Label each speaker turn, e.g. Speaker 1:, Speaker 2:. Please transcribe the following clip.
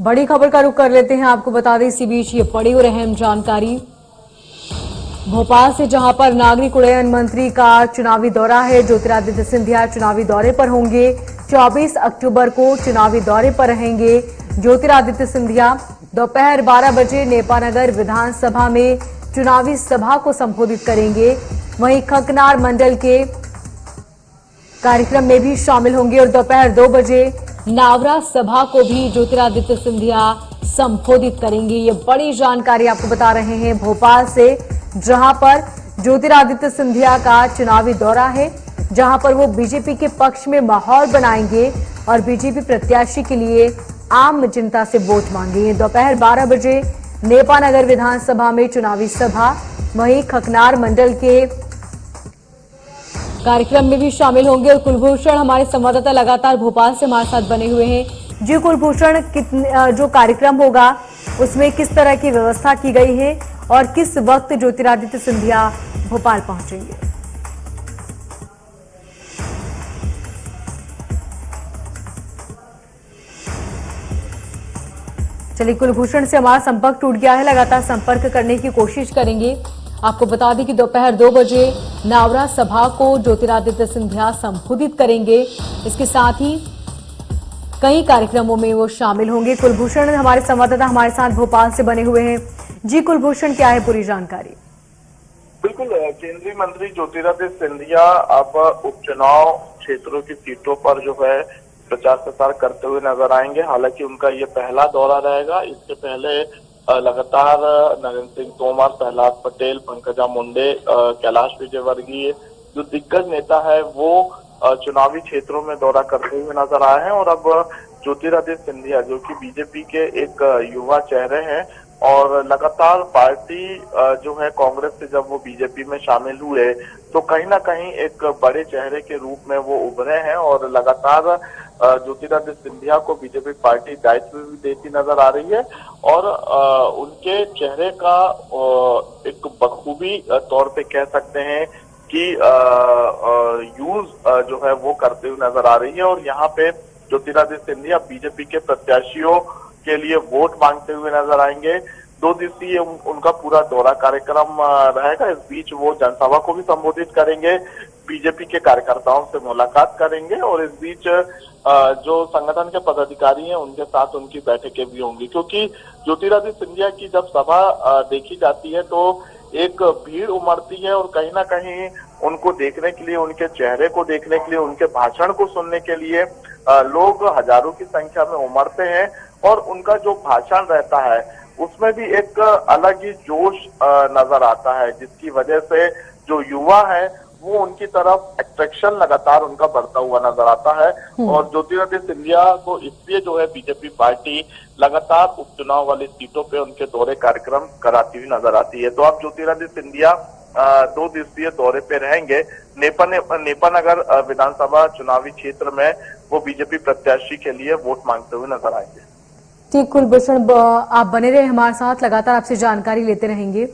Speaker 1: बड़ी खबर का रुख कर लेते हैं। आपको बता दें इसी बीच ये बड़ी और अहम जानकारी भोपाल से, जहां पर नागरिक उड्डयन मंत्री का चुनावी दौरा है। ज्योतिरादित्य सिंधिया चुनावी दौरे पर होंगे। 24 अक्टूबर को चुनावी दौरे पर रहेंगे ज्योतिरादित्य सिंधिया। दोपहर 12 बजे नेपानगर विधानसभा में चुनावी सभा को संबोधित करेंगे। वहीं खकनार मंडल के कार्यक्रम में भी शामिल होंगे और दोपहर 2 बजे नावरा सभा को भी ज्योतिरादित्य सिंधिया संबोधित करेंगे। ये बड़ी जानकारी आपको बता रहे हैं भोपाल से, जहां पर ज्योतिरादित्य सिंधिया का चुनावी दौरा है, जहां पर वो बीजेपी के पक्ष में माहौल बनाएंगे और बीजेपी प्रत्याशी के लिए आम जनता से वोट मांगेंगे। दोपहर 12 बजे नेपानगर विधानसभा में चुनावी सभा, वहीं खकनार मंडल के कार्यक्रम में भी शामिल होंगे। और कुलभूषण हमारे संवाददाता लगातार भोपाल से हमारे साथ बने हुए हैं। जी कुलभूषण, जो कार्यक्रम होगा उसमें किस तरह की व्यवस्था की गई है और किस वक्त ज्योतिरादित्य सिंधिया भोपाल पहुंचेंगे? चलिए, कुलभूषण से हमारा संपर्क टूट गया है, लगातार संपर्क करने की कोशिश करेंगे। आपको बता दें कि दोपहर 2 बजे नावरा सभा को ज्योतिरादित्य सिंधिया संबोधित करेंगे। इसके साथ ही कई कार्यक्रमों में वो शामिल होंगे। कुलभूषण हमारे संवाददाता हमारे साथ भोपाल से बने हुए हैं। जी कुलभूषण, क्या है पूरी जानकारी?
Speaker 2: बिल्कुल, केंद्रीय मंत्री ज्योतिरादित्य सिंधिया अब उपचुनाव क्षेत्रों की सीटों पर जो है प्रचार प्रसार करते हुए नजर आएंगे। हालांकि उनका ये पहला दौरा रहेगा। इससे पहले लगातार नरेंद्र सिंह तोमर, प्रहलाद पटेल, पंकजा मुंडे, कैलाश विजयवर्गीय जो दिग्गज नेता है वो चुनावी क्षेत्रों में दौरा करते हुए नजर आए हैं। और अब ज्योतिरादित्य सिंधिया जो कि बीजेपी के एक युवा चेहरे हैं और लगातार पार्टी जो है कांग्रेस से जब वो बीजेपी में शामिल हुए तो कहीं ना कहीं एक बड़े चेहरे के रूप में वो उभरे हैं। और लगातार ज्योतिरादित्य सिंधिया को बीजेपी पार्टी दायित्व भी देती नजर आ रही है। और उनके चेहरे का एक बखूबी तौर पे कह सकते हैं कि यूज जो है वो करते हुए नजर आ रही है। और यहाँ पे ज्योतिरादित्य सिंधिया बीजेपी के प्रत्याशियों के लिए वोट मांगते हुए नजर आएंगे। 2 दिवसीय उनका पूरा दौरा कार्यक्रम रहेगा। इस बीच वो जनसभा को भी संबोधित करेंगे, बीजेपी के कार्यकर्ताओं से मुलाकात करेंगे और इस बीच जो संगठन के पदाधिकारी हैं उनके साथ उनकी बैठकें भी होंगी। क्योंकि ज्योतिरादित्य सिंधिया की जब सभा देखी जाती है तो एक भीड़ उमड़ती है और कहीं ना कहीं उनको देखने के लिए, उनके चेहरे को देखने के लिए, उनके भाषण को सुनने के लिए लोग हजारों की संख्या में उमड़ते हैं। और उनका जो भाषण रहता है उसमें भी एक अलग ही जोश नजर आता है, जिसकी वजह से जो युवा है वो उनकी तरफ अट्रैक्शन लगातार उनका बढ़ता हुआ नजर आता है। और ज्योतिरादित्य सिंधिया को इसलिए जो है बीजेपी पार्टी लगातार उपचुनाव वाली सीटों पे उनके दौरे कार्यक्रम कराती हुई नजर आती है। तो अब ज्योतिरादित्य सिंधिया 2 दिवसीय दौरे पे रहेंगे। नेपानगर विधानसभा चुनावी क्षेत्र में वो बीजेपी प्रत्याशी के लिए वोट मांगते हुए नजर आएंगे।
Speaker 1: ठीक कुलभूषण, आप बने रहे हमारे साथ, लगातार आपसे जानकारी लेते रहेंगे।